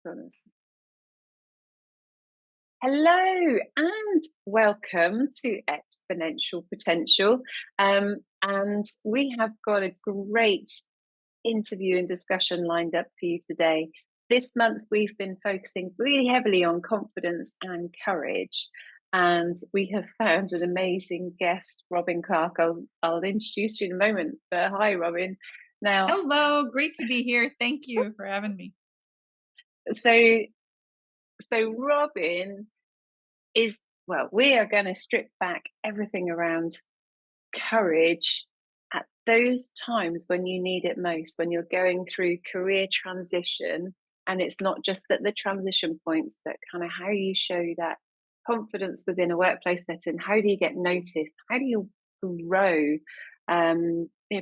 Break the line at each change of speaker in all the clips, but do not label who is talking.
Goodness. Hello and welcome to Exponential Potential. And we have got a great interview and discussion lined up for you today. This month, we've been focusing really heavily on confidence and courage. And we have found an amazing guest, Robyn Clark. I'll introduce you in a moment. But hi, Robyn. Now,
Hello, great to be here. Thank you for having me.
so Robyn is, well, we are going to strip back everything around courage at those times when you need it most, when you're going through career transition. And it's not just at the transition points, but kind of how you show that confidence within a workplace setting. How do you get noticed? How do you grow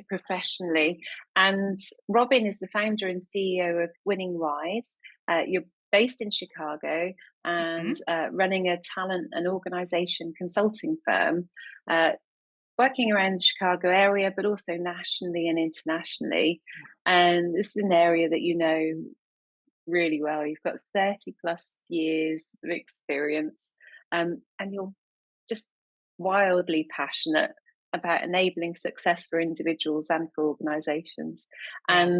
professionally? And Robyn is the founder and CEO of Winning Wise. You're based in Chicago and
Mhm.
running a talent and organization consulting firm. Working around the Chicago area, but also nationally and internationally. And this is an area that you know really well. You've got 30 plus years of experience, and you're just wildly passionate about enabling success for individuals and for organizations. And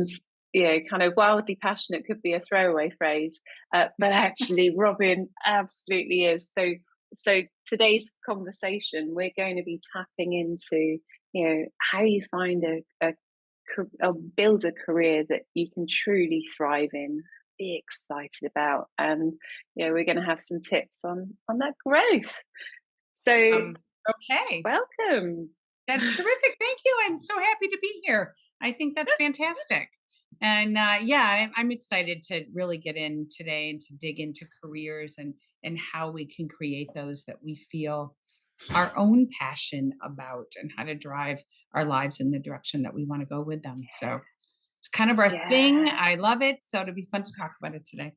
Yes.
kind of wildly passionate could be a throwaway phrase, but actually, Robyn absolutely is. So today's conversation, we're going to be tapping into, how you find or build a career that you can truly thrive in, be excited about, and we're going to have some tips on that growth. So
Um, okay.
welcome.
That's terrific. Thank you. I'm so happy to be here. I think that's fantastic. And yeah, I'm excited to really get in today and to dig into careers and how we can create those that we feel our own passion about and how to drive our lives in the direction that we want to go with them. So it's kind of our thing.
Yeah.
I love it. So it'll be fun to talk about it today.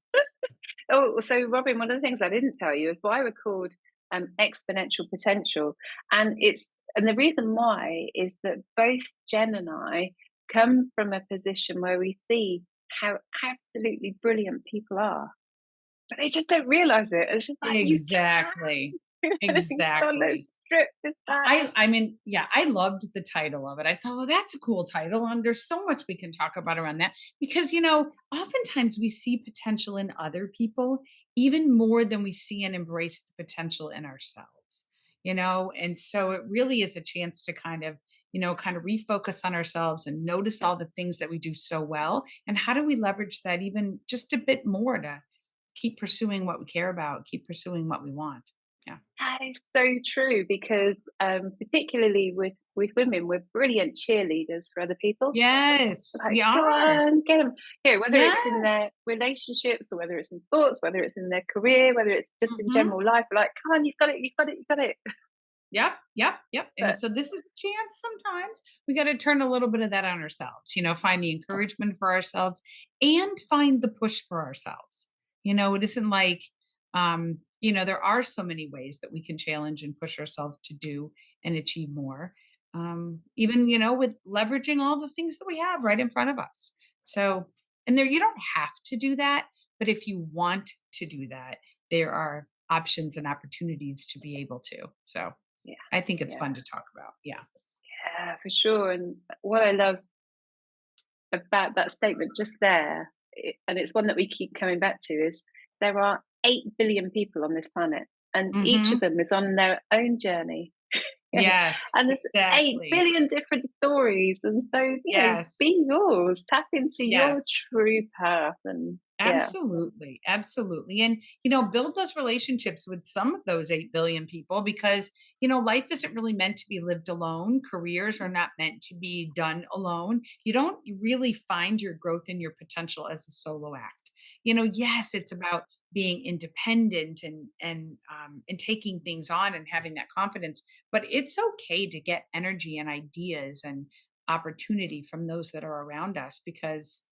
Oh, so Robyn, one of the things I didn't tell you is why we're called exponential potential, and the reason why is that both Jen and I come from a position where we see how absolutely brilliant people are, but they just don't realize it. It's just like you can
Exactly.
do anything. God, let's
Exactly.
strip this back.
I mean, yeah, I loved the title of it. I thought, well, that's a cool title. And there's so much we can talk about around that because, oftentimes we see potential in other people even more than we see and embrace the potential in ourselves. And so it really is a chance to kind of refocus on ourselves and notice all the things that we do so well. And how do we leverage that even just a bit more to keep pursuing what we care about, keep pursuing what we want? Yeah.
That is so true because particularly with women, we're brilliant cheerleaders for other people.
Yes,
Like,
we
go
are.
on, get them. Whether it's in
Yes.
their relationships or whether it's in sports, whether it's in their career, whether it's just in
Mhm.
general life, we're like, come on, you've got it, you've got it, you've got it.
Yep, yep, yep, and
But
so this is a chance sometimes we gotta turn a little bit of that on ourselves, find the encouragement for ourselves and find the push for ourselves. It isn't like, there are so many ways that we can challenge and push ourselves to do and achieve more, even, with leveraging all the things that we have right in front of us. So and there you don't have to do that, but if you want to do that, there are options and opportunities to be able to. So
yeah,
I think it's
yeah,
fun to talk about. Yeah.
yeah, for sure. And what I love about that statement just there, and it's one that we keep coming back to, is there are 8 billion people on this planet, and each of
Mhm.
them is on their own journey.
Yes,
And there's 8
exactly.
billion different stories. And so,
Yes.
be yours, tap into your
Yes.
true path. And yeah,
Absolutely. Absolutely. And, build those relationships with some of those 8 billion people because, life isn't really meant to be lived alone. Careers are not meant to be done alone. You don't really find your growth and your potential as a solo act. Yes, it's about being independent and taking things on and having that confidence, but it's okay to get energy and ideas and opportunity from those that are around us because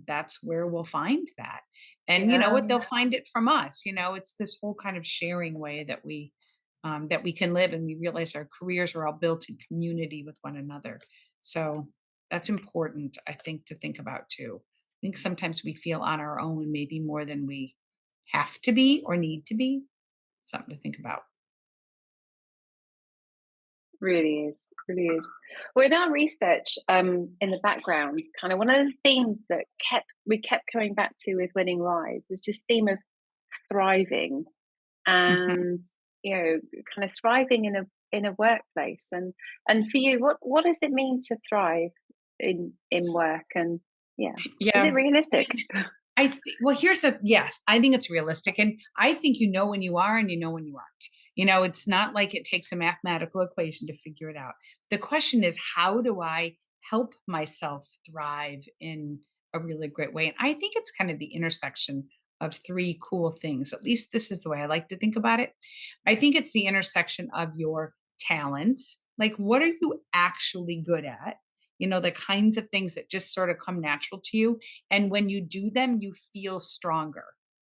that's where we'll find that. And you know
yeah,
what? They'll find it from us. It's this whole kind of sharing way that we can live, and we realize our careers are all built in community with one another. So that's important, I think, to think about too. think sometimes we feel on our own, maybe more than we have to be or need to be. Something to think about.
Really is, really is. Well, in our research, in the background, kind of one of the themes that we kept coming back to with Winning Lives is this theme of thriving,
Mhm.
and kind of thriving in a workplace. And for you, what does it mean to thrive in work? And yeah, is
Yeah.
it realistic?
I think, well, here's the, yes, I think it's realistic. And I think you know when you are and you know when you aren't. It's not like it takes a mathematical equation to figure it out. The question is, how do I help myself thrive in a really great way? And I think it's kind of the intersection of three cool things. At least this is the way I like to think about it. I think it's the intersection of your talents. Like, what are you actually good at? The kinds of things that just sort of come natural to you, and when you do them, you feel stronger,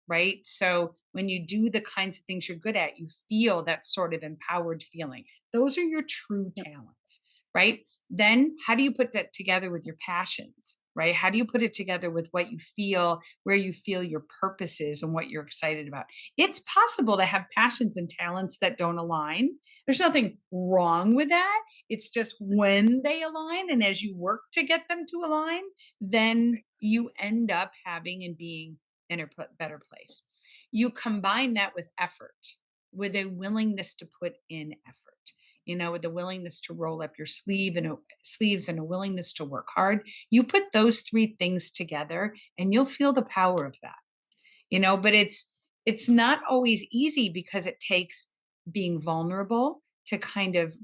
right? So when you do the kinds of things you're good at, you feel that sort of empowered feeling. Those are your true
Yep.
talents, right? Then how do you put that together with your passions, right? How do you put it together with what you feel, where you feel your purpose is and what you're excited about? It's possible to have passions and talents that don't align. There's nothing wrong with that. It's just when they align and as you work to get them to align, then you end up having and being in a better place. You combine that with effort, with a willingness to put in effort, with the willingness to roll up your sleeves and a willingness to work hard. You put those three things together and you'll feel the power of that. But it's not always easy because it takes being vulnerable to kind of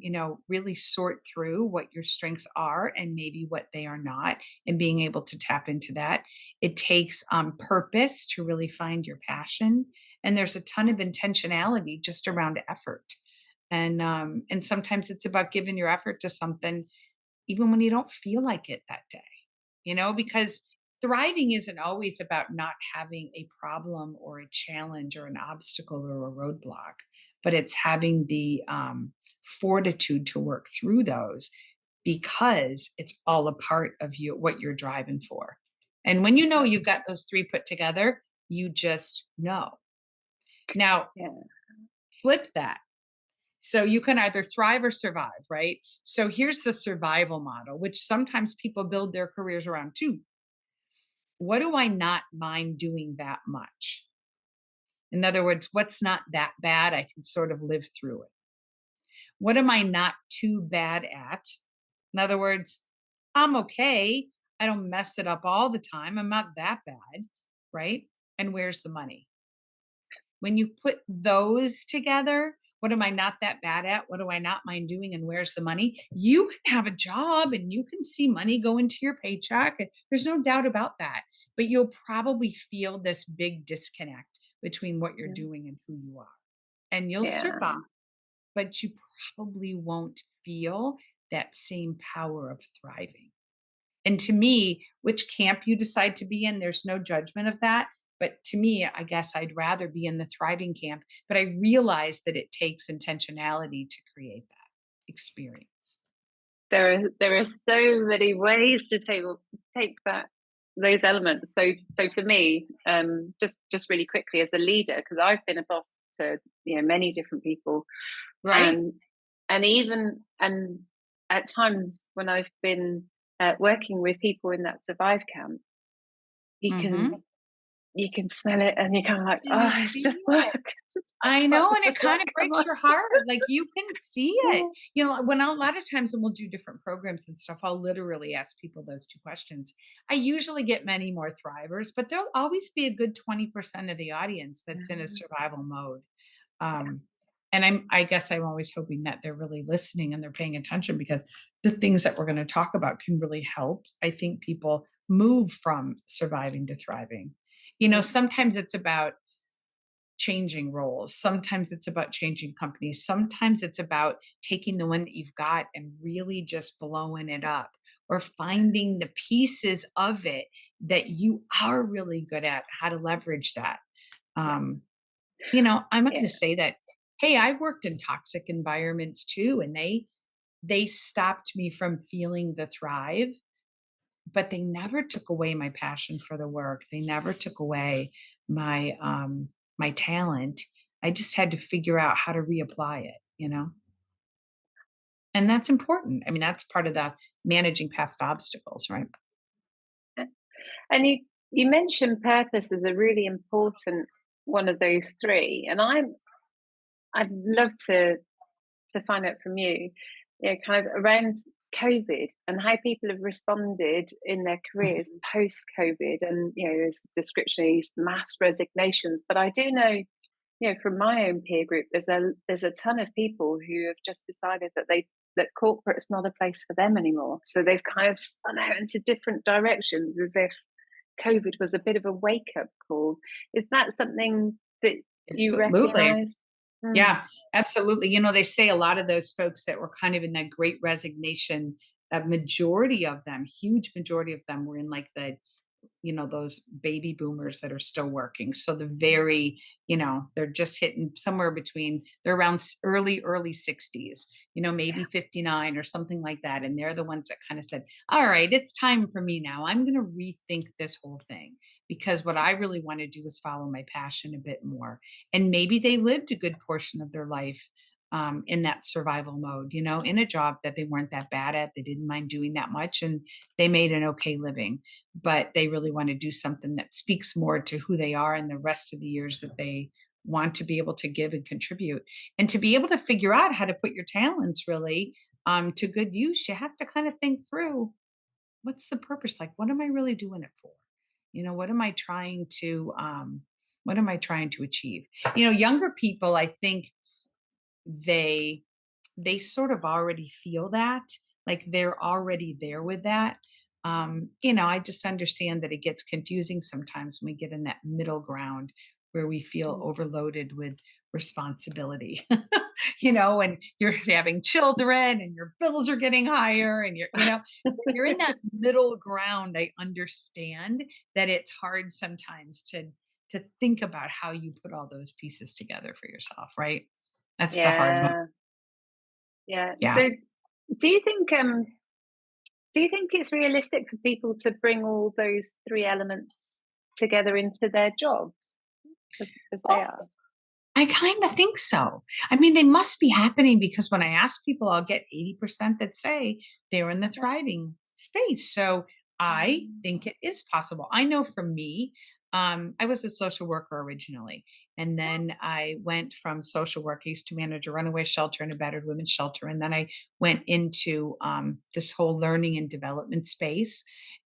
really sort through what your strengths are and maybe what they are not, and being able to tap into that. It takes purpose to really find your passion, and there's a ton of intentionality just around effort. And sometimes it's about giving your effort to something even when you don't feel like it that day, because thriving isn't always about not having a problem or a challenge or an obstacle or a roadblock, but it's having the fortitude to work through those because it's all a part of you, what you're driving for. And when you know you've got those three put together, you just know. Now,
Yeah.
flip that. So you can either thrive or survive, right? So here's the survival model, which sometimes people build their careers around too. What do I not mind doing that much? In other words, what's not that bad? I can sort of live through it. What am I not too bad at? In other words, I'm okay. I don't mess it up all the time. I'm not that bad, right? And where's the money? When you put those together, what am I not that bad at? What do I not mind doing? And where's the money? You can have a job and you can see money go into your paycheck. There's no doubt about that. But you'll probably feel this big disconnect between what you're
Yeah.
doing and who you are. And you'll survive,
Yeah.
but you probably won't feel that same power of thriving. And to me, which camp you decide to be in, there's no judgment of that. But to me, I guess I'd rather be in the thriving camp. But I realize that it takes intentionality to create that experience.
There are so many ways to take those elements. So for me, just really quickly as a leader, because I've been a boss to many different people,
Right.
and and at times when I've been working with people in that survive camp, you
Hmm.
can you can smell it, and you're kind of like,
You
oh, it's
feel
just work,
it.
it's just
I
work,
know, and
it's
it
just work.
kind of
Come
breaks
on.
your heart. Like you can see it.
Yeah.
When a lot of times when we'll do different programs and stuff, I'll literally ask people those two questions. I usually get many more thrivers, but there'll always be a good 20% of the audience that's in a survival mode.
Yeah.
Um, and I guess I'm always hoping that they're really listening and they're paying attention because the things that we're going to talk about can really help. I think people move from surviving to thriving.
Yeah.
Sometimes it's about changing roles. Sometimes it's about changing companies. Sometimes it's about taking the one that you've got and really just blowing it up or finding the pieces of it that you are really good at, how to leverage that.
Yeah.
Um, I'm not
Yeah.
going to say that, hey, I worked in toxic environments too, and they stopped me from feeling the thrive. but they never took away my passion for the work. They never took away my talent. I just had to figure out how to reapply it, you know? And that's important. I mean, that's part of the managing past obstacles, right?
And you mentioned purpose as a really important one of those three, and I'd love to find out from you, kind of around COVID and how people have responded in their careers
Mhm.
post COVID, and as description is mass resignations. But I do know, from my own peer group, there's a ton of people who have just decided that corporate's not a place for them anymore. So they've kind of spun out into different directions as if COVID was a bit of a wake up call. Is that something that you
Absolutely.
recognise? Mm,
Yeah, absolutely. They say a lot of those folks that were kind of in that great resignation, a majority of them, huge majority of them were in like those baby boomers that are still working. So they're just hitting somewhere between, they're around early 60s, maybe 59 or something like that. And they're the ones that kind of said, all right, it's time for me now. I'm going to rethink this whole thing because what I really want to do is follow my passion a bit more. And maybe they lived a good portion of their life in that survival mode, in a job that they weren't that bad at. They didn't mind doing that much and they made an okay living, but they really want to do something that speaks more to who they are and the rest of the years that they want to be able to give and contribute. And to be able to figure out how to put your talents really to good use, you have to kind of think through, what's the purpose? Like, what am I really doing it for? What am I trying to achieve? Younger people, I think they they sort of already feel that, like they're already there with that. I just understand that it gets confusing sometimes when we get in that middle ground where we feel
mm.
overloaded with responsibility. And you're having children and your bills are getting higher and when you're in that middle ground, I understand that it's hard sometimes to think about how you put all those pieces together for yourself, right? That's the hard one.
Yeah, yeah.
Yeah.
So, do you think do you think it's realistic for people to bring all those three elements together into their jobs as they
Well,
are?
I kind of think so. I mean, they must be happening because when I ask people, I'll get 80% that say they're in the thriving space. So I
Mm.
think it is possible. I know for me, I was a social worker originally, and then I went from social work. I used to manage a runaway shelter and a battered women's shelter. And then I went into this whole learning and development space.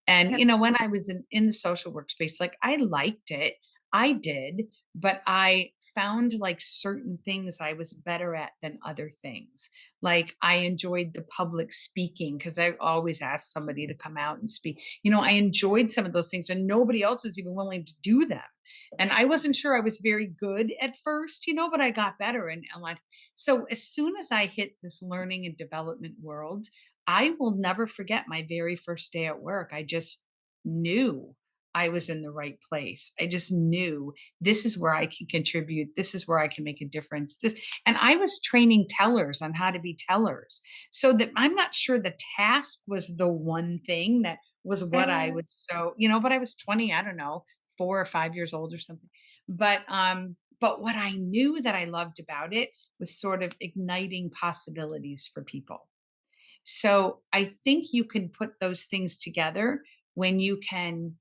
And,
Yep.
when I was in the social work space, like I liked it. I did, but I found like certain things I was better at than other things. Like I enjoyed the public speaking because I always asked somebody to come out and speak. I enjoyed some of those things and nobody else is even willing to do them. And I wasn't sure I was very good at first, but I got better and a lot. So as soon as I hit this learning and development world, I will never forget my very first day at work. I just knew I was in the right place. I just knew this is where I can contribute. This is where I can make a difference. And I was training tellers on how to be tellers. So that I'm not sure the task was the one thing that was what I
Uh,
would but I was 20, I don't know, 4 or 5 years old or something. But what I knew that I loved about it was sort of igniting possibilities for people. So I think you can put those things together when you can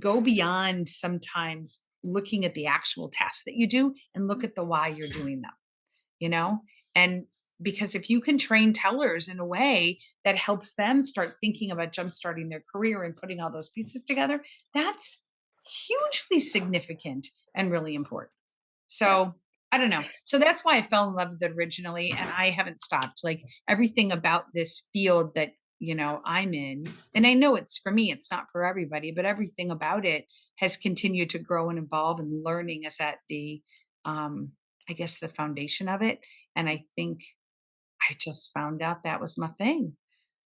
go beyond sometimes looking at the actual tasks that you do and look at the why you're doing them, you know? And because if you can train tellers in a way that helps them start thinking about jumpstarting their career and putting all those pieces together, that's hugely significant and really important.
yeah.
So I don't know. So that's why I fell in love with it originally, and I haven't stopped. Like everything about this field that I'm in, and I know it's for me, it's not for everybody, but everything about it has continued to grow and evolve, and learning is at um, I guess, the foundation of it. And I think I just found out that was my thing.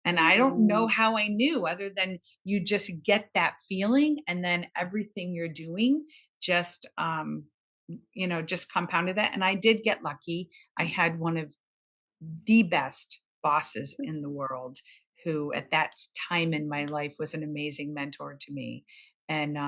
And I don't know
Mm.
how I knew other than you just get that feeling and then everything you're doing just just compounded that. And I did get lucky. I had one of the best bosses in the world who at that time in my life was an amazing mentor to me. And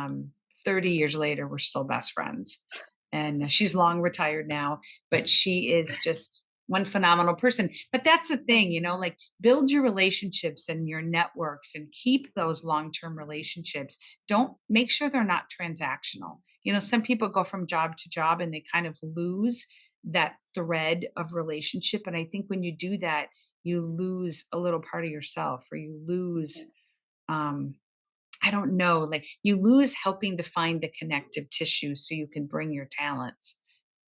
30 years later, we're still best friends. And she's long retired now, but she is just one phenomenal person. But that's the thing, like build your relationships and your networks and keep those long term relationships. Don't make sure they're not transactional. Some people go from job to job and they kind of lose that thread of relationship. And I think when you do that, you lose a little part of yourself, or you lose, um, I don't know, like you lose helping to find the connective tissue so you can bring your talents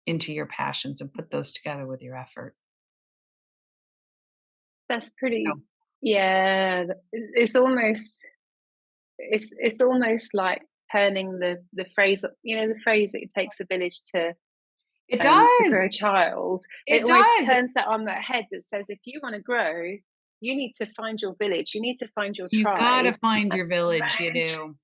into your passions and put those together with your effort.
That's
So
pretty, yeah, it's almost, it's almost like turning the phrase, the phrase that it takes a village
it
to grow
does.
a child. It
It
almost
does.
turns that on their head, that says if you want to grow, you need to find your village, you need to find your
You gotta
tribe
find your
that's
village. You
around.
do.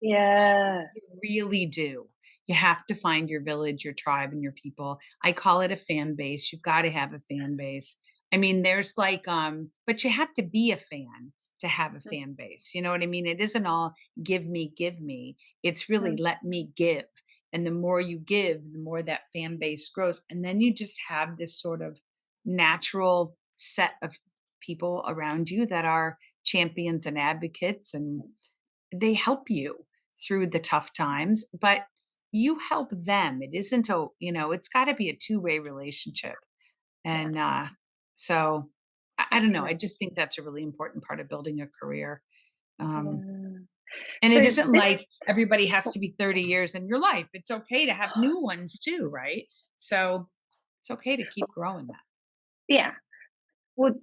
Yeah.
You really do. You have to find your village, your tribe, and your people. I call it a fan base. You've got to have a fan base. I mean, there's like, but you have to be a fan to have a fan base. You know what I mean? It isn't all give me, give me. It's really
Mhm.
let me give. And the more you give, the more that fan base grows. And then you just have this sort of natural set of people around you that are champions and advocates, and they help you through the tough times, but you help them. It isn't it's got to be a two-way relationship.
Yeah,
And so I don't know. I
definitely.
just think that's a really important part of building a career. Um,
Yeah.
and it
So
isn't
this,
like everybody has to be 30 years in your life. It's okay to have new ones too, right? So it's okay to keep growing that.
yeah. Well,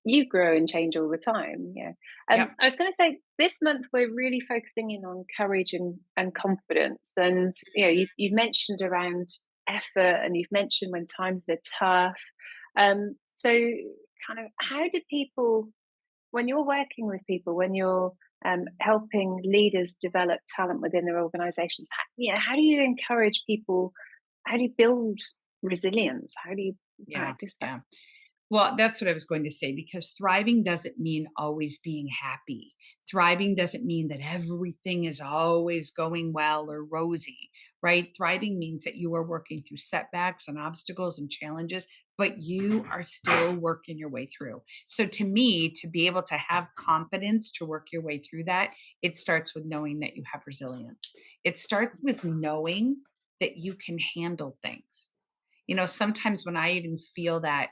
you grow and change all the time. Yeah.
Yep.
I was going to say, this month we're really focusing in on courage and confidence. And you've mentioned around effort, and you've mentioned when times are tough. So, kind of, how do people, when you're working with people, when you're helping leaders develop talent within their organizations, how do you encourage people? How do you build resilience? How do you
Yeah.
practice that?
Yeah. Well, that's what I was going to say, because thriving doesn't mean always being happy. Thriving doesn't mean that everything is always going well or rosy, right? Thriving means that you are working through setbacks and obstacles and challenges, but you are still working your way through. So, to me, to be able to have confidence to work your way through that, it starts with knowing that you have resilience. It starts with knowing that you can handle things. Sometimes when I even feel that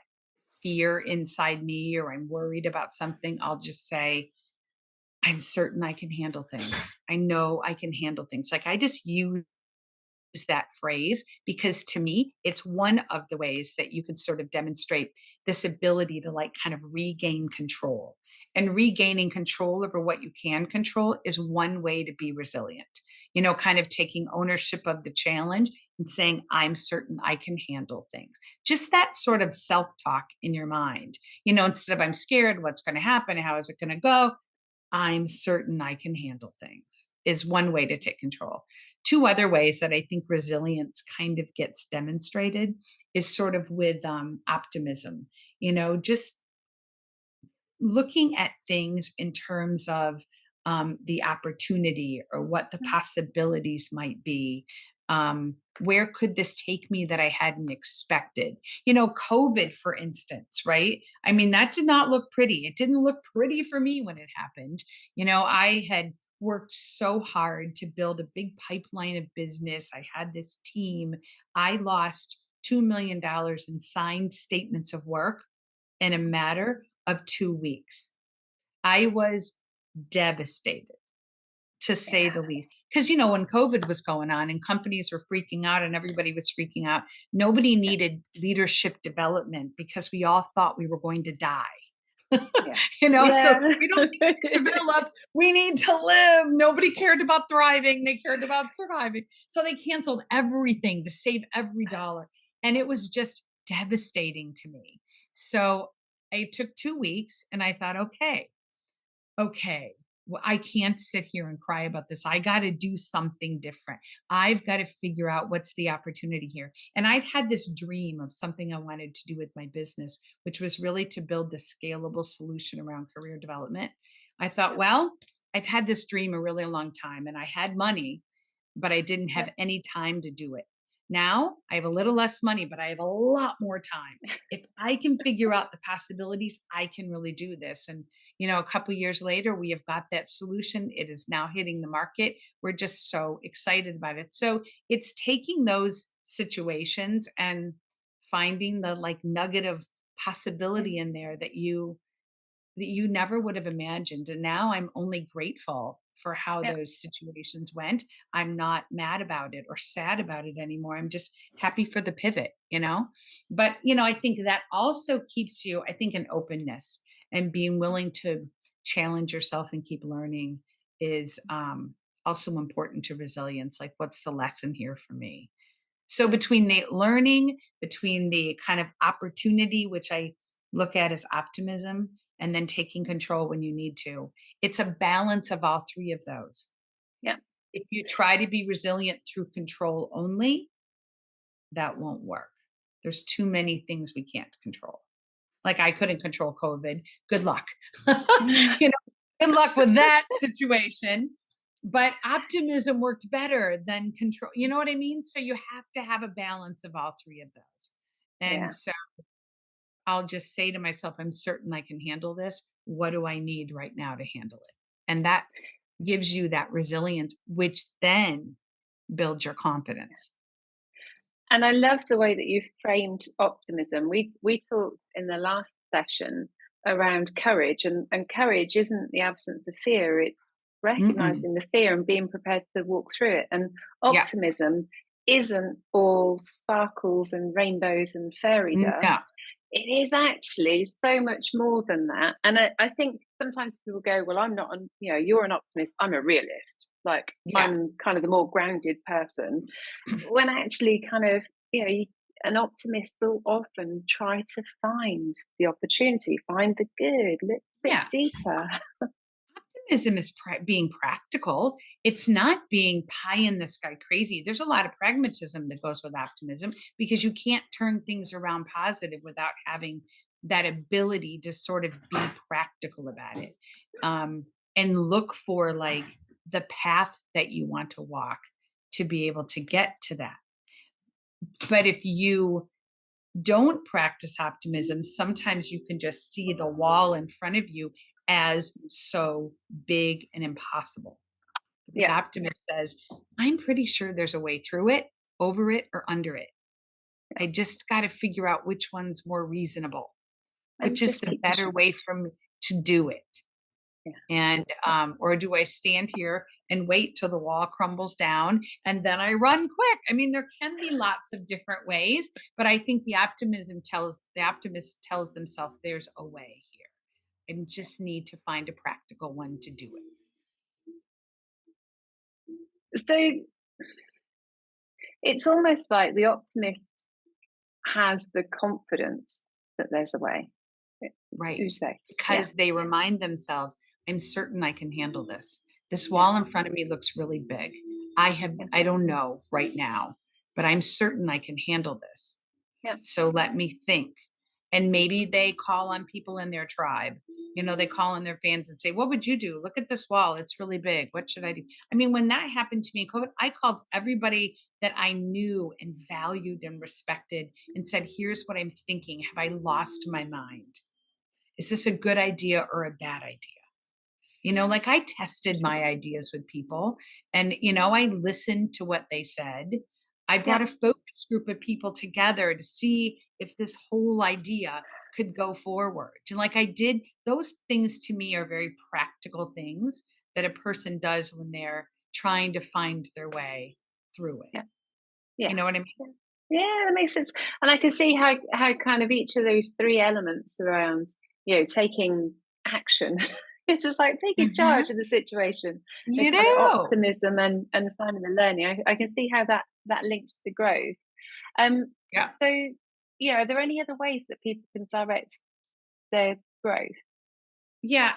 fear inside me, or I'm worried about something, I'll just say, I'm certain I can handle things. I know I can handle things. Like, I just use that phrase because to me, it's one of the ways that you can sort of demonstrate this ability to like kind of regain control. And regaining control over what you can control is one way to be resilient. Kind of taking ownership of the challenge and saying, I'm certain I can handle things. Just that sort of self talk in your mind, instead of I'm scared, what's going to happen? How is it going to go? I'm certain I can handle things is one way to take control. Two other ways that I think resilience kind of gets demonstrated is sort of with optimism, just looking at things in terms of the opportunity or what the possibilities might be. Where could this take me that I hadn't expected? COVID, for instance, right? I mean, that did not look pretty. It didn't look pretty for me when it happened. I had worked so hard to build a big pipeline of business. I had this team. I lost $2 million in signed statements of work in a matter of 2 weeks. I was devastated, to say
Yeah.
the least. Because, when COVID was going on and companies were freaking out and everybody was freaking out, nobody needed leadership development because we all thought we were going to die.
Yeah.
So
Yeah.
we don't need to develop, we need to live. Nobody cared about thriving, they cared about surviving. So they canceled everything to save every dollar. And it was just devastating to me. So I took 2 weeks and I thought, okay, I can't sit here and cry about this. I got to do something different. I've got to figure out what's the opportunity here. And I'd had this dream of something I wanted to do with my business, which was really to build the scalable solution around career development. I thought,
Yep.
well, I've had this dream a really long time and I had money, but I didn't have
Yep.
any time to do it. Now I have a little less money, but I have a lot more time. If I can figure out the possibilities, I can really do this. And, a couple years later, we have got that solution. It is now hitting the market. We're just so excited about it. So it's taking those situations and finding the like nugget of
Yeah.
possibility in there that you never would have imagined. And now I'm only grateful for how
Yep.
those situations went. I'm not mad about it or sad about it anymore. I'm just happy for the pivot. But, I think that also keeps you, I think, an openness and being willing to challenge yourself and keep learning is also important to resilience. Like, what's the lesson here for me? So between the learning, between the kind of opportunity, which I look at as optimism, and then taking control when you need to, it's a balance of all three of those.
Yep.
If you try to be resilient through control only, that won't work. There's too many things we can't control. Like I couldn't control COVID. Good luck. you know, good luck with that situation. But optimism worked better than control. You know what I mean? So you have to have a balance of all three of those. And
Yeah.
so I'll just say to myself, I'm certain I can handle this. What do I need right now to handle it? And that gives you that resilience, which then builds your confidence.
And I love the way that you framed optimism. We talked in the last session around courage, and courage isn't the absence of fear, it's
Mm-mm.
recognizing the fear and being prepared to walk through it. And
Yeah.
optimism isn't all sparkles and rainbows and fairy
No.
dust. It is actually so much more than that. And I think sometimes people go, well, I'm not, you're an optimist, I'm a realist. Like
Yeah.
I'm kind of the more grounded person, when actually kind of, an optimist will often try to find the opportunity, find the good, look a bit
Yeah.
deeper.
Optimism is being practical. It's not being pie in the sky crazy. There's a lot of pragmatism that goes with optimism because you can't turn things around positive without having that ability to sort of be practical about it, um, and look for like the path that you want to walk to be able to get to that. But if you don't practice optimism, sometimes you can just see the wall in front of you as so big and impossible. But the
Yeah,
optimist says, I'm pretty sure there's a way through it, over it, or under it. I just got to figure out which one's more reasonable,
and
which is
just
the
keep
better
pushing.
way for me to do it.
Yeah,
And or do I stand here and wait till the wall crumbles down and then I run quick? I mean, there can be lots of different ways, but I think the optimist tells themselves there's a way here. I just need to find a practical one to do it.
so it's almost like the optimist has the confidence that there's a way.
Right.
You say, yeah,
Because they remind themselves, I'm certain I can handle this. This
yeah,
wall in front of me looks really big.
yeah,
I don't know right now, but I'm certain I can handle this.
yeah,
So let me think. And maybe they call on people in their tribe. They call on their fans and say, what would you do? Look at this wall. It's really big. What should I do? I mean, when that happened to me in COVID, I called everybody that I knew and valued and respected and said, here's what I'm thinking. Have I lost my mind? Is this a good idea or a bad idea? Like I tested my ideas with people and, I listened to what they said. I
yeah,
brought a focus group of people together to see if this whole idea could go forward. And like I did, those things to me are very practical things that a person does when they're trying to find their way through it.
yeah,
You
yeah.
know what I mean?
Yeah, yeah, that makes sense. And I can see how kind of each of those three elements around, taking action. It's just like taking
Hmm.
charge of the situation, the
You
kind of
do.
optimism and finding the learning. I can see how that links to growth. Um,
Yeah.
so yeah, are there any other ways that people can direct their growth?
Yeah.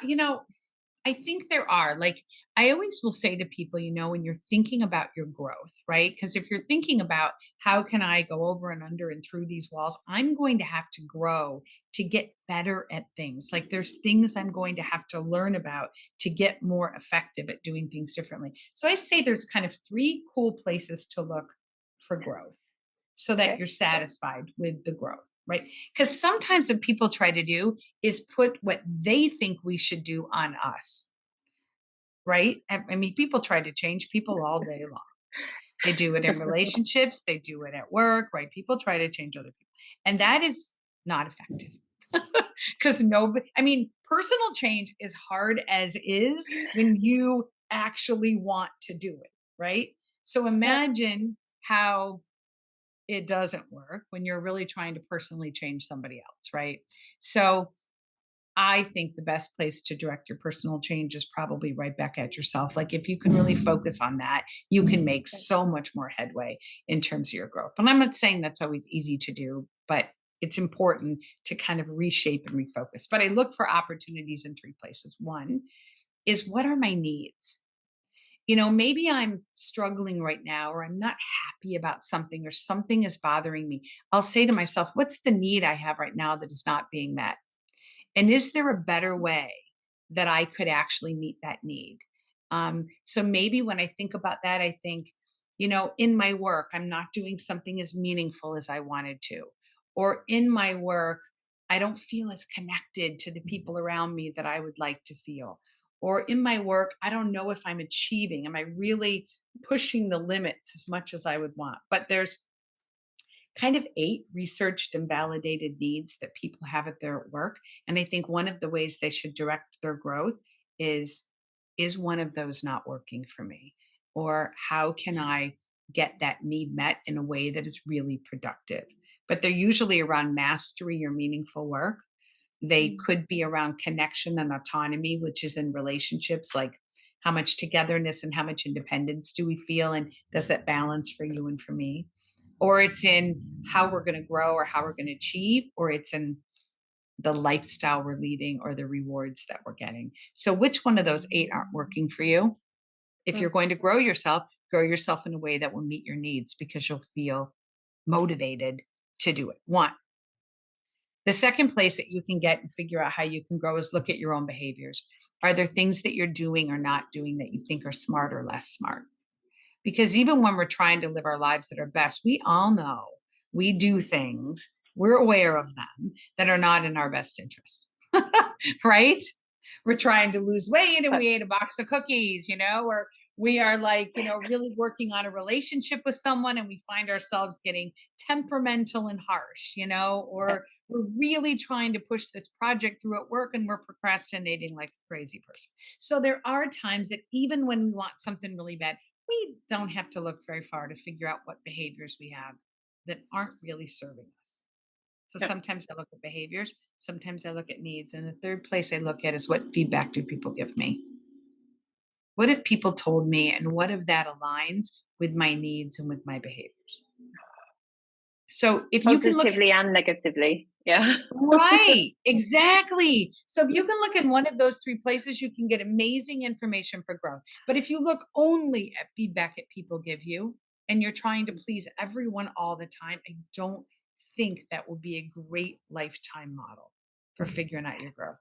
I think there are. Like, I always will say to people, when you're thinking about your growth, right? Because if you're thinking about how can I go over and under and through these walls, I'm going to have to grow to get better at things. Like, there's things I'm going to have to learn about to get more effective at doing things differently. So I say there's kind of three cool places to look for growth so that
Okay.
you're satisfied with the growth. Right. Because sometimes what people try to do is put what they think we should do on us, right? I mean, people try to change people all day long. They do it in relationships, they do it at work, right? People try to change other people. And that is not effective. Because nobody, I mean, personal change is hard as is when you actually want to do it, right? So
Yeah.
imagine how it doesn't work when you're really trying to personally change somebody else, right? So I think the best place to direct your personal change is probably right back at yourself. Like, if you can really focus on that, you can make
Yeah.
so much more headway in terms of your growth. And I'm not saying that's always easy to do, but it's important to kind of reshape and refocus. But I look for opportunities in three places. One is, what are my needs? Maybe I'm struggling right now, or I'm not happy about something, or something is bothering me. I'll say to myself, what's the need I have right now that is not being met? And is there a better way that I could actually meet that need? So maybe when I think about that, I think, in my work, I'm not doing something as meaningful as I wanted to. Or in my work, I don't feel as connected to the people around me that I would like to feel. Or in my work, I don't know if I'm achieving. Am I really pushing the limits as much as I would want? But there's kind of eight researched and validated needs that people have at their work. And I think one of the ways they should direct their growth is one of those not working for me? Or how can I get that need met in a way that is really productive? But they're usually around mastery or meaningful work. They
Mm.
could be around connection and autonomy, which is in relationships, like how much togetherness and how much independence do we feel? And does that balance for you and for me? Or it's in how we're going to grow or how we're going to achieve, or it's in the lifestyle we're leading or the rewards that we're getting. So, which one of those eight aren't working for you? If you're
Mm.
going to grow yourself in a way that will meet your needs because you'll feel motivated to do it. One. The second place that you can get and figure out how you can grow is look at your own behaviors. Are there things that you're doing or not doing that you think are smart or less smart? Because even when we're trying to live our lives that are best, we all know we do things, we're aware of them, that are not in our best interest, right? We're trying to lose weight and
But
we ate a box of cookies, or we are like, really working on a relationship with someone and we find ourselves getting temperamental and harsh,
yeah.
or we're really trying to push this project through at work and we're procrastinating like a crazy person. So there are times that even when we want something really bad, we don't have to look very far to figure out what behaviors we have that aren't really serving us. So
Yeah.
sometimes I look at behaviors, sometimes I look at needs. And the third place I look at is, what feedback do people give me? What if people told me, and what if that aligns with my needs and with my behaviors? So if you can look at
Positively and negatively. Yeah.
right, exactly. So if you can look in one of those three places, you can get amazing information for growth. But if you look only at feedback that people give you and you're trying to please everyone all the time, I don't think that will be a great lifetime model for figuring out your growth.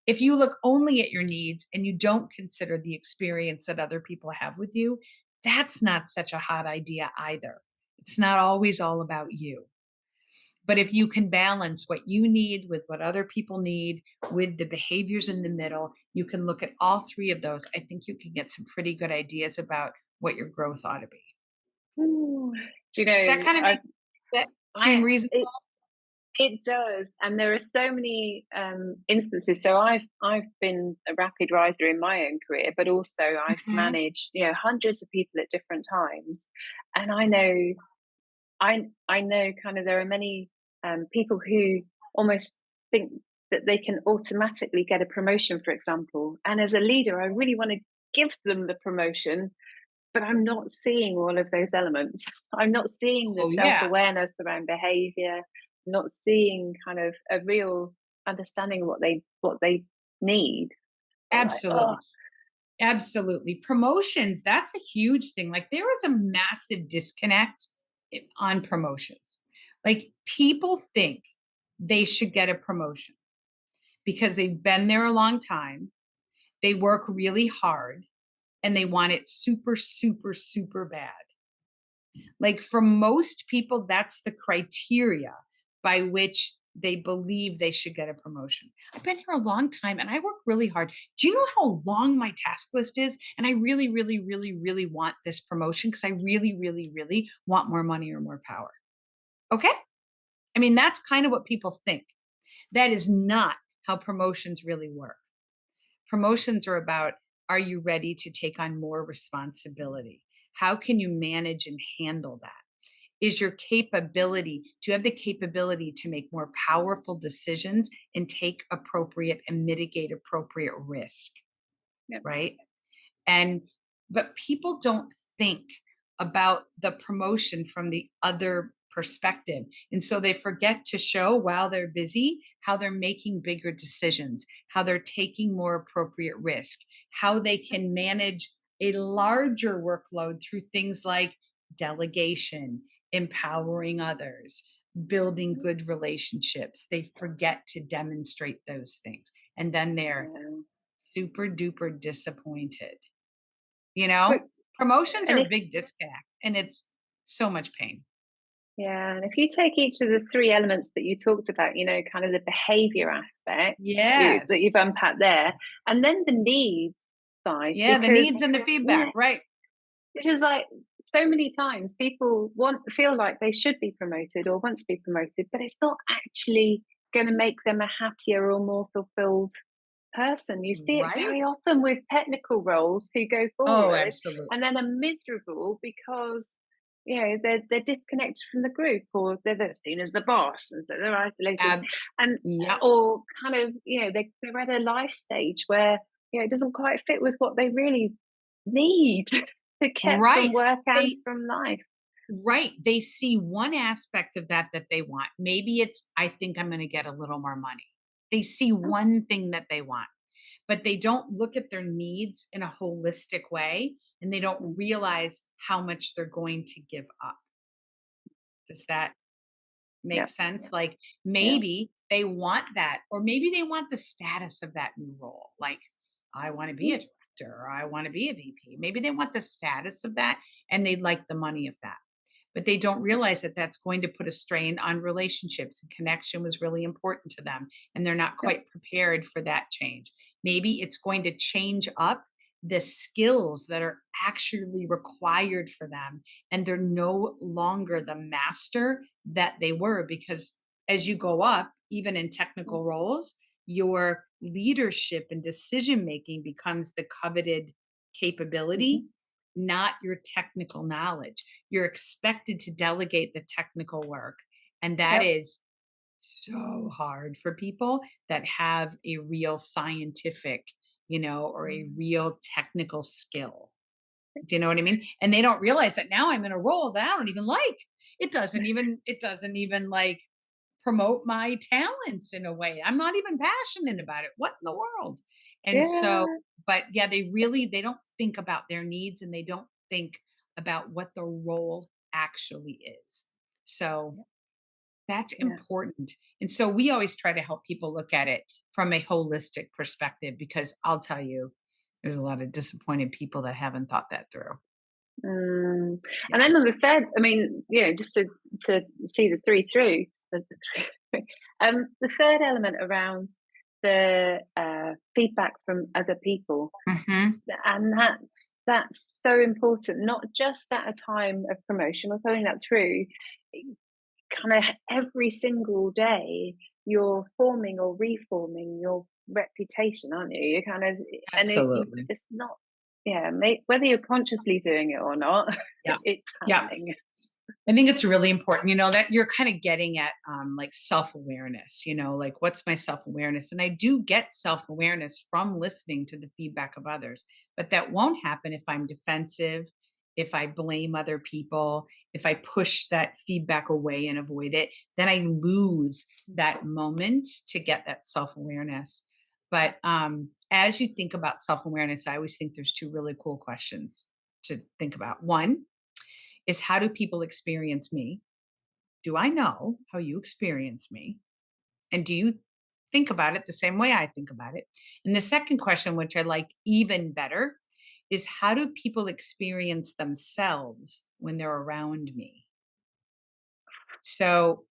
If you look only at your needs and you don't consider the experience that other people have with you, that's not such a hot idea either. It's not always all about you. But if you can balance what you need with what other people need, with the behaviors in the middle, you can look at all three of those. I think you can get some pretty good ideas about what your growth ought to be.
Ooh. Do you
Does that
know,
kind of make that seem
I
reasonable?
it does, and there are so many instances. So I've been a rapid riser in my own career, but also I've
Mhm.
managed hundreds of people at different times, and I know kind of there are many people who almost think that they can automatically get a promotion, for example. And as a leader, I really want to give them the promotion, but I'm not seeing all of those elements. I'm not seeing the
Oh,
self
yeah.
awareness around behavior, not seeing kind of a real understanding of what they need. They're like, oh,
Absolutely. Absolutely. Promotions, that's a huge thing. Like there is a massive disconnect on promotions. Like people think they should get a promotion because they've been there a long time, they work really hard, and they want it super, super, super bad. Like for most people, that's the criteria by which they believe they should get a promotion. I've been here a long time and I work really hard. Do you know how long my task list is? And I really, really, really, really want this promotion because I really, really, really want more money or more power. Okay. I mean, that's kind of what people think. That is not how promotions really work. Promotions are about, are you ready to take on more responsibility? How can you manage and handle that? Is your capability, do you have the capability to make more powerful decisions and take appropriate and mitigate appropriate risk,
yep,
right? And but people don't think about the promotion from the other perspective. And so they forget to show while they're busy how they're making bigger decisions, how they're taking more appropriate risk, how they can manage a larger workload through things like delegation, empowering others, building good relationships. They forget to demonstrate those things. And then they're
yeah.
super duper disappointed.
But
Promotions
and
are a
if
big disconnect and it's so much pain.
Yeah, and if you take each of the three elements that you talked about, kind of the behavior aspect that
Yes.
you've unpacked there, and then the needs side,
Yeah, the
because
needs and the feedback,
yeah,
right.
it's just like so many times people feel like they should be promoted or want to be promoted, but it's not actually going to make them a happier or more fulfilled person. You see it very
Right?
often with technical roles who go
Oh,
forward and
absolutely.
then are miserable because they're disconnected from the group, or they're seen as the boss and so they're isolated,
Ab
and
Yep.
or kind of they're at a life stage where it doesn't quite fit with what they really need to get from
Right.
work and
They
from life.
right. They see one aspect of that they want. Maybe it's, I think I'm going to get a little more money. They see one thing that they want, but they don't look at their needs in a holistic way and they don't realize how much they're going to give up. Does that make
Yeah,
sense? Like
yeah.
maybe they want that, or maybe they want the status of that new role. Like, I want to be a director or I want to be a VP. Maybe they want the status of that and they'd like the money of that. But they don't realize that that's going to put a strain on relationships, and connection was really important to them. And they're not
Yep.
quite prepared for that change. Maybe it's going to change up the skills that are actually required for them. And they're no longer the master that they were, because as you go up, even in technical roles, your leadership and decision making becomes the coveted capability,
Mhm.
not your technical knowledge. You're expected to delegate the technical work. And that
Yep.
is so hard for people that have a real scientific, or a real technical skill. Do you know what I mean? And they don't realize that now I'm in a role that I don't even like. It doesn't even like promote my talents in a way. I'm not even passionate about it. What in the world? And so,
Yeah.
but yeah, they don't think about their needs and they don't think about what the role actually is. So that's
Yeah.
important. And so we always try to help people look at it from a holistic perspective, because I'll tell you, there's a lot of disappointed people that haven't thought that through.
Mm. And
Yeah.
then on the third, I mean, just to see the three through, the third element around the feedback from other people,
Hmm.
and that's so important, not just at a time of promotion. We're putting that through kind of every single day. You're forming or reforming your reputation, aren't you? You kind of, and
Absolutely.
it's not, yeah, whether you're consciously doing it or not,
Yeah.
it's
Yeah.
happening.
I think it's really important, that you're kind of getting at like self awareness, like what's my self awareness? And I do get self awareness from listening to the feedback of others, but that won't happen if I'm defensive, if I blame other people, if I push that feedback away and avoid it, then I lose that moment to get that self awareness. But as you think about self-awareness, I always think there's two really cool questions to think about. One is, how do people experience me? Do I know how you experience me? And do you think about it the same way I think about it? And the second question, which I like even better, is, how do people experience themselves when they're around me? So,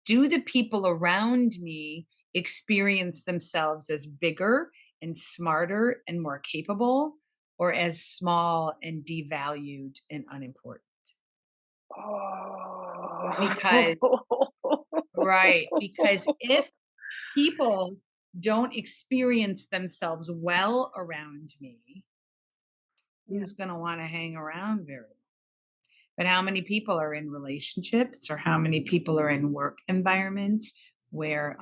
do the people around me experience themselves as bigger and smarter and more capable, or as small and devalued and unimportant? Because,
Oh.
right, because if people don't experience themselves well around me,
Yeah.
who's going to want to hang around very long? But how many people are in relationships, or how many people are in work environments where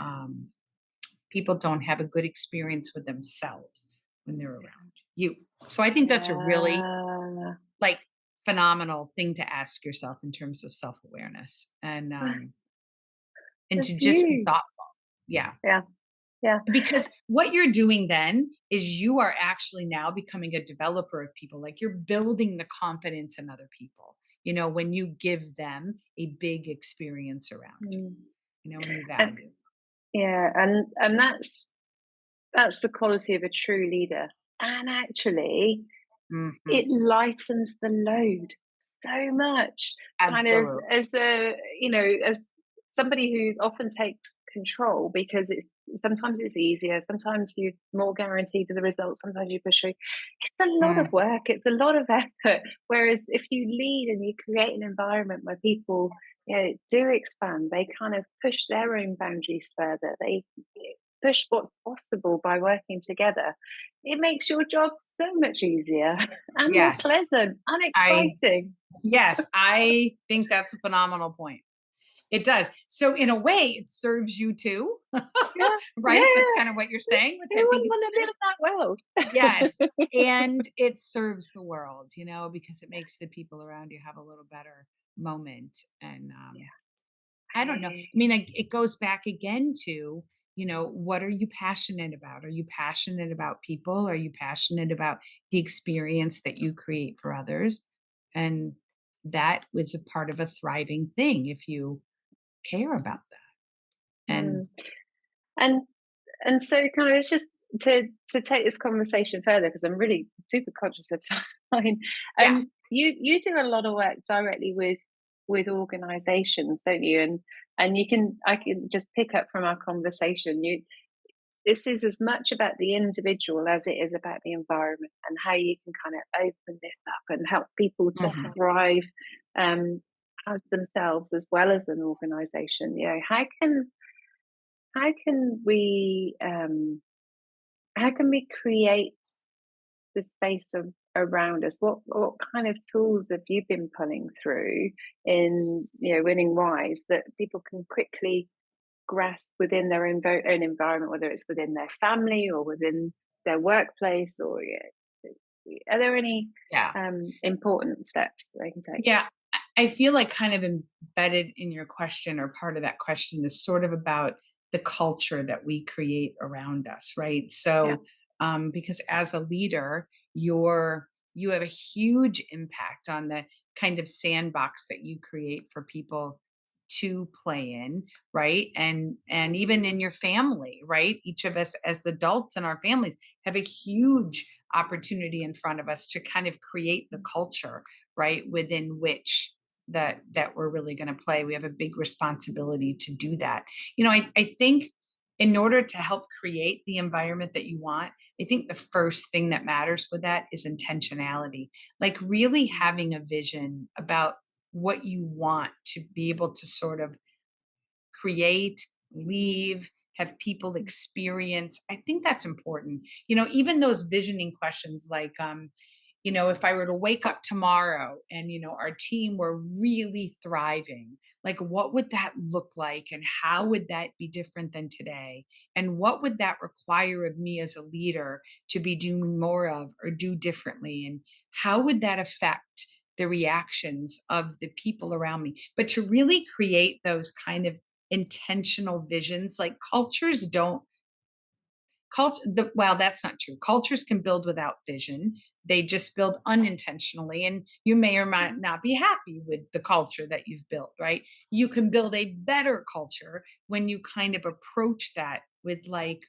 people don't have a good experience with themselves when they're around you? So I think that's a really,
Yeah.
like, phenomenal thing to ask yourself in terms of self-awareness, and
That's
to just be
huge.
thoughtful. Yeah.
Yeah. Yeah.
Because what you're doing then is you are actually now becoming a developer of people. Like, you're building the confidence in other people, when you give them a big experience around you,
Mm.
and you
And
value.
yeah, and that's the quality of a true leader. And actually,
Mhm.
it lightens the load so much. Kind of
Absolutely.
as as somebody who often takes control, because it's sometimes it's easier, sometimes you're more guaranteed of the results, sometimes you push through. It's a lot of
Mm,
work, it's a lot of effort. Whereas if you lead and you create an environment where people, do expand, they kind of push their own boundaries further. They push what's possible by working together. It makes your job so much easier and more
yes.
pleasant and
I
exciting.
yes, I think that's a phenomenal point. It does. So in a way, it serves you too,
Yeah, yeah,
right? That's kind of what you're saying, which I
who
think
wouldn't
is
want to
true.
live in
Yes.
that world?
And it serves the world, because it makes the people around you have a little better moment. And I don't know. I
Hey.
mean, it goes back again to, what are you passionate about? Are you passionate about people? Are you passionate about the experience that you create for others? And that was a part of a thriving thing if you care about that. And
Mm. And and so kind of it's just to take this conversation further, because I'm really super conscious of time.
yeah.
You do a lot of work directly with organizations, don't you? And I can just pick up from our conversation. This is as much about the individual as it is about the environment, and how you can kind of open this up and help people to
Mhm.
thrive, um, as themselves as well as an organization. How can we how can we create the space around us? What kind of tools have you been pulling through in winning wise, that people can quickly grasp within their own environment, whether it's within their family or within their workplace, or are there any
Yeah.
important steps that they can take?
Yeah. I feel like kind of embedded in your question, or part of that question, is sort of about the culture that we create around us, right?
Yeah.
So, because as a leader, you have a huge impact on the kind of sandbox that you create for people to play in, right? And even in your family, right? Each of us as adults in our families have a huge opportunity in front of us to kind of create the culture, right, within which that we're really going to play. We have a big responsibility to do that. I think in order to help create the environment that you want, I think the first thing that matters with that is intentionality. Like, really having a vision about what you want to be able to sort of create, leave, have people experience. I think that's important. Even those visioning questions, like, if I were to wake up tomorrow and, our team were really thriving, like, what would that look like? And how would that be different than today? And what would that require of me as a leader to be doing more of or do differently? And how would that affect the reactions of the people around me? But to really create those kind of intentional visions, like, cultures don't Well, that's not true. Cultures can build without vision. They just build unintentionally, and you may or might not be happy with the culture that you've built, right? You can build a better culture when you kind of approach that with like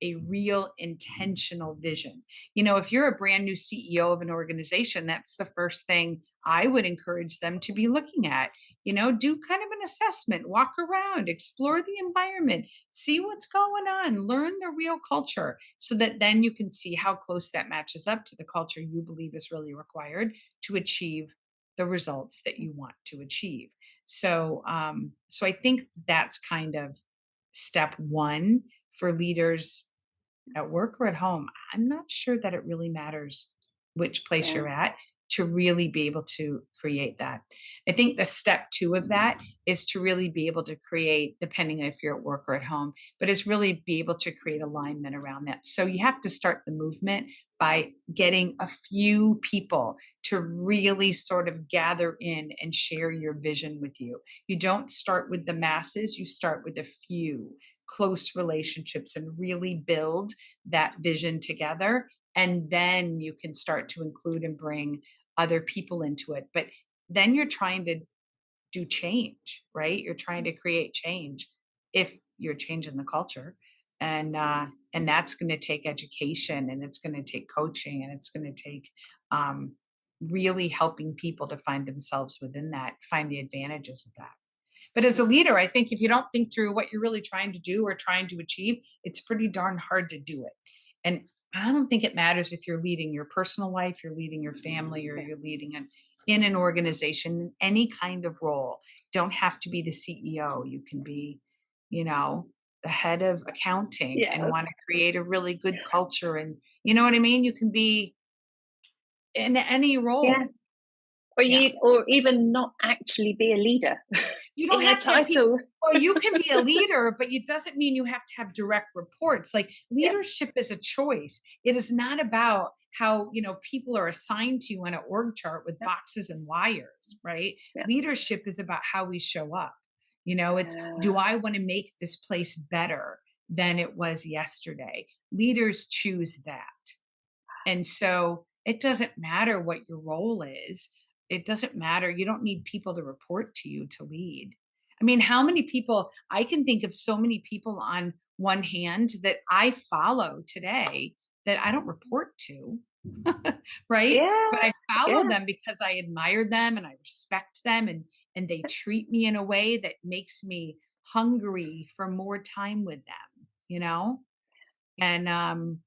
a real intentional vision. If you're a brand new CEO of an organization, that's the first thing I would encourage them to be looking at. Do kind of an assessment, walk around, explore the environment, see what's going on, learn the real culture so that then you can see how close that matches up to the culture you believe is really required to achieve the results that you want to achieve. So I think that's kind of step one for leaders at work or at home. I'm not sure that it really matters which place
Yeah.
you're at to really be able to create that. I think the step two of that is to really be able to create, depending if you're at work or at home, but is really be able to create alignment around that. So you have to start the movement by getting a few people to really sort of gather in and share your vision with you. You don't start with the masses, you start with a few close relationships and really build that vision together. And then you can start to include and bring other people into it. But then you're trying to do change, right? You're trying to create change if you're changing the culture. And that's going to take education, and it's going to take coaching, and it's going to take really helping people to find themselves within that, find the advantages of that. But as a leader, I think if you don't think through what you're really trying to do or trying to achieve, it's pretty darn hard to do it. And I don't think it matters if you're leading your personal life, you're leading your family, or
Yeah.
you're leading in an organization, any kind of role. Don't have to be the CEO. You can be, the head of accounting and
Yes.
want to create a really good culture. And you know what I mean? You can be in any
Yeah.
role. Yeah.
Or even not actually be a leader
You
in
don't
your
have to have people.
title.
Well, you can be a leader, but it doesn't mean you have to have direct reports. Like
Yeah.
leadership is a choice. It is not about how, people are assigned to you on an org chart with
Yeah.
boxes and wires, right?
Yeah.
Leadership is about how we show up. It's,
Yeah.
do I want to make this place better than it was yesterday? Leaders choose that. And so it doesn't matter what your role is. It doesn't matter. You don't need people to report to you to lead. I mean, how many people, I can think of so many people on one hand that I follow today that I don't report to, right?
Yeah.
But I follow
Yeah.
them because I admire them and I respect them, and they treat me in a way that makes me hungry for more time with them, you know? And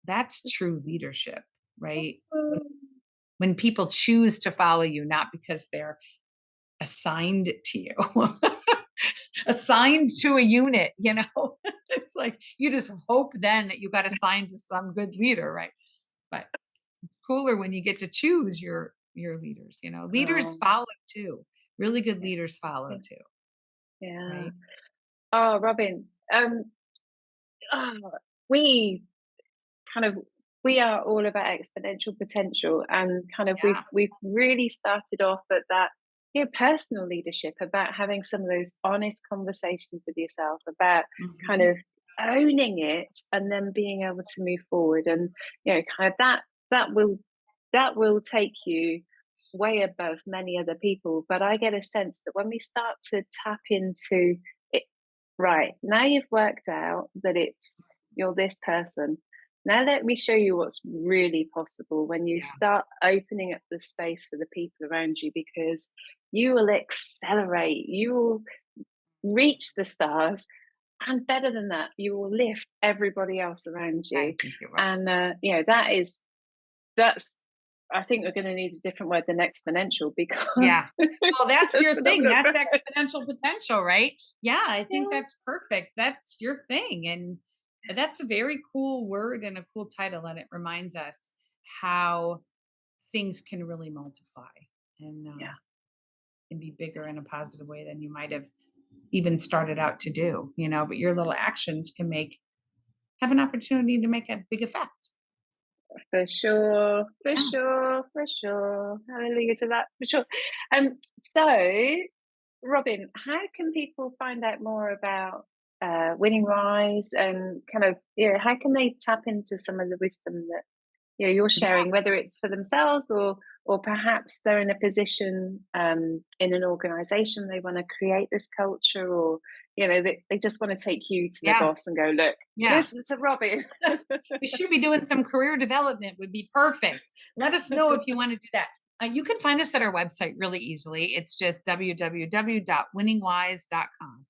that's true leadership, right? When when people choose to follow you, not because they're assigned to you, assigned to a unit, it's like you just hope then that you got assigned to some good leader, right? But it's cooler when you get to choose your leaders. Leaders
Oh,
follow too. Really good
yeah.
leaders follow
Yeah.
too,
Yeah.
right?
Oh, Robyn, oh, we kind of we are all about exponential potential, and kind of we've
Yeah.
we've really started off at that, personal leadership, about having some of those honest conversations with yourself, about kind
Hmm.
of owning it and then being able to move forward, and kind of that that will take you way above many other people. But I get a sense that when we start to tap into it, right now you've worked out that you're this person, now let me show you what's really possible when you
Yeah.
start opening up the space for the people around you, because you will accelerate, you will reach the stars, and better than that, you will lift everybody else around
I
you.
think you're right.
And that's I think we're going to need a different word than exponential, because
Yeah. Well, that's
because
your
we're not
thing.
going
That's
to.
exponential potential, right? Yeah, I think
Yeah.
that's perfect. That's your thing. And that's a very cool word and a cool title. And it reminds us how things can really multiply and
Yeah.
can be bigger in a positive way than you might have even started out to do, but your little actions can have an opportunity to make a big effect.
For sure, for
Yeah.
sure, for sure. Hallelujah to that, for sure. So, Robyn, how can people find out more about Winning Rise, and kind of, how can they tap into some of the wisdom that you're
Yeah.
sharing, whether it's for themselves or perhaps they're in a position in an organization, they want to create this culture, or they just want to take you to their
Yeah.
boss and go, look,
Yeah.
listen to Robyn.
We should be doing some career development would be perfect. Let us know if you want to do that. You can find us at our website really easily. It's just www.winningwise.com.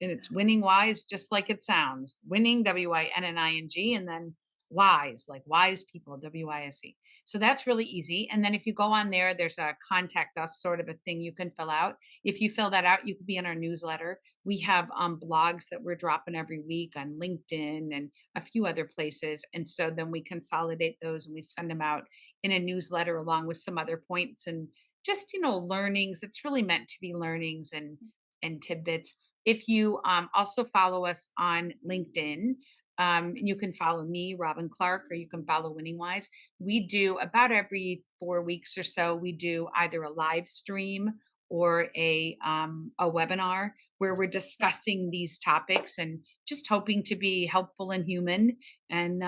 And it's winning wise, just like it sounds. Winning, WINNING, and then wise, like wise people, WISE. So that's really easy. And then if you go on there, there's a contact us sort of a thing you can fill out. If you fill that out, you could be in our newsletter. We have blogs that we're dropping every week on LinkedIn and a few other places. And so then we consolidate those and we send them out in a newsletter along with some other points and just, learnings. It's really meant to be learnings and tidbits. If you also follow us on LinkedIn, you can follow me, Robyn Clark, or you can follow Winning Wise. We do about every 4 weeks or so, we do either a live stream or a webinar where we're discussing these topics and just hoping to be helpful and human and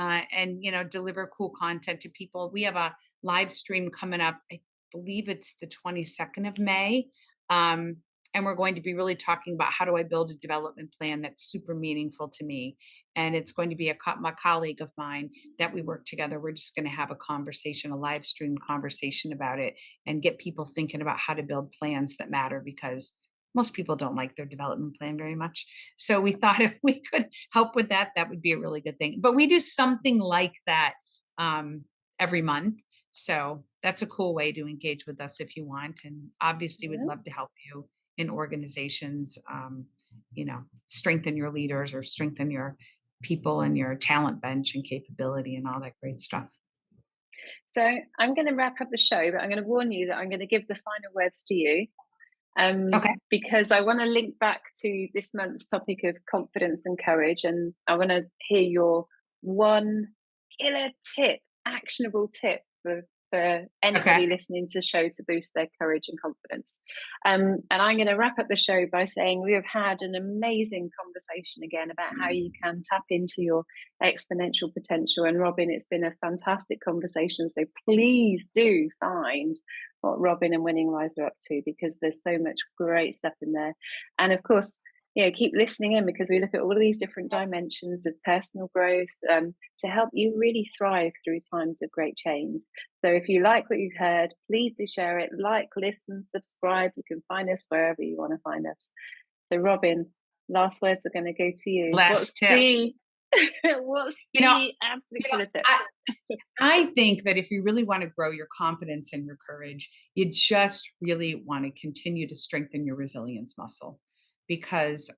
deliver cool content to people. We have a live stream coming up. I believe it's the 22nd of May. Um, and we're going to be really talking about how do I build a development plan that's super meaningful to me. And it's going to be my colleague of mine that we work together. We're just going to have a conversation, a live stream conversation about it, and get people thinking about how to build plans that matter, because most people don't like their development plan very much. So we thought if we could help with that, that would be a really good thing. But we do something like that every month. So that's a cool way to engage with us if you want. And obviously, we'd
Yeah.
love to help you in organizations, strengthen your leaders or strengthen your people and your talent bench and capability and all that great stuff.
So I'm going to wrap up the show, but I'm going to warn you that I'm going to give the final words to you,
Okay.
because I want to link back to this month's topic of confidence and courage. And I want to hear your one killer tip, actionable tip for
Okay.
anybody listening to the show to boost their courage and confidence. And I'm going to wrap up the show by saying we have had an amazing conversation again about how you can tap into your exponential potential. And Robyn, it's been a fantastic conversation. So please do find what Robyn and Winning Wise are up to, because there's so much great stuff in there. And of course, keep listening in, because we look at all of these different dimensions of personal growth to help you really thrive through times of great change. So if you like what you've heard, please do share it, like, listen, subscribe. You can find us wherever you want to find us. So Robyn, last words are going to go to you.
Last tip.
What's
You know,
the absolute
you know,
killer tip?
I think that if you really want to grow your confidence and your courage, you just really want to continue to strengthen your resilience muscle, because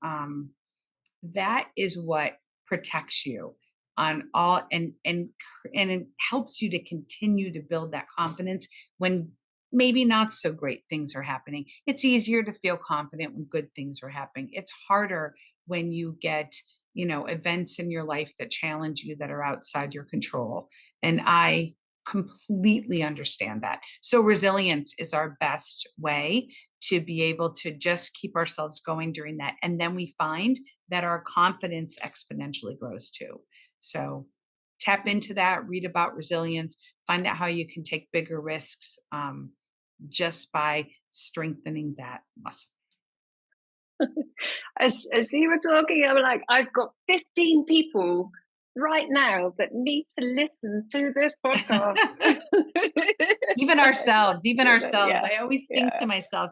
that is what protects you on all and it helps you to continue to build that confidence when maybe not so great things are happening. It's easier to feel confident when good things are happening. It's harder when you get events in your life that challenge you, that are outside your control. And I completely understand that. So resilience is our best way to be able to just keep ourselves going during that. And then we find that our confidence exponentially grows too. So tap into that, read about resilience, find out how you can take bigger risks just by strengthening that muscle.
As you were talking, I'm like, I've got 15 people right now that need to listen to this podcast.
Even ourselves.
Yeah,
I always think
yeah.
to myself,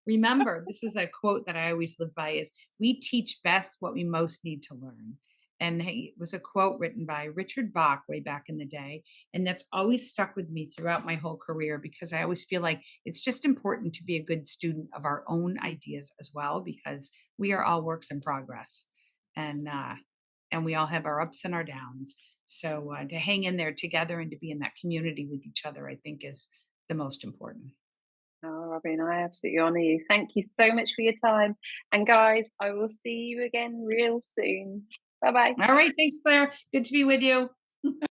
remember, this is a quote that I always live by is we teach best what we most need to learn. And hey, it was a quote written by Richard Bach way back in the day. And that's always stuck with me throughout my whole career, because I always feel like it's just important to be a good student of our own ideas as well, because we are all works in progress. And we all have our ups and our downs. So to hang in there together and to be in that community with each other, I think is the most important.
Oh, Robyn, I absolutely honor you. Thank you so much for your time. And guys, I will see you again real soon. Bye bye.
All right. Thanks, Claire. Good to be with you.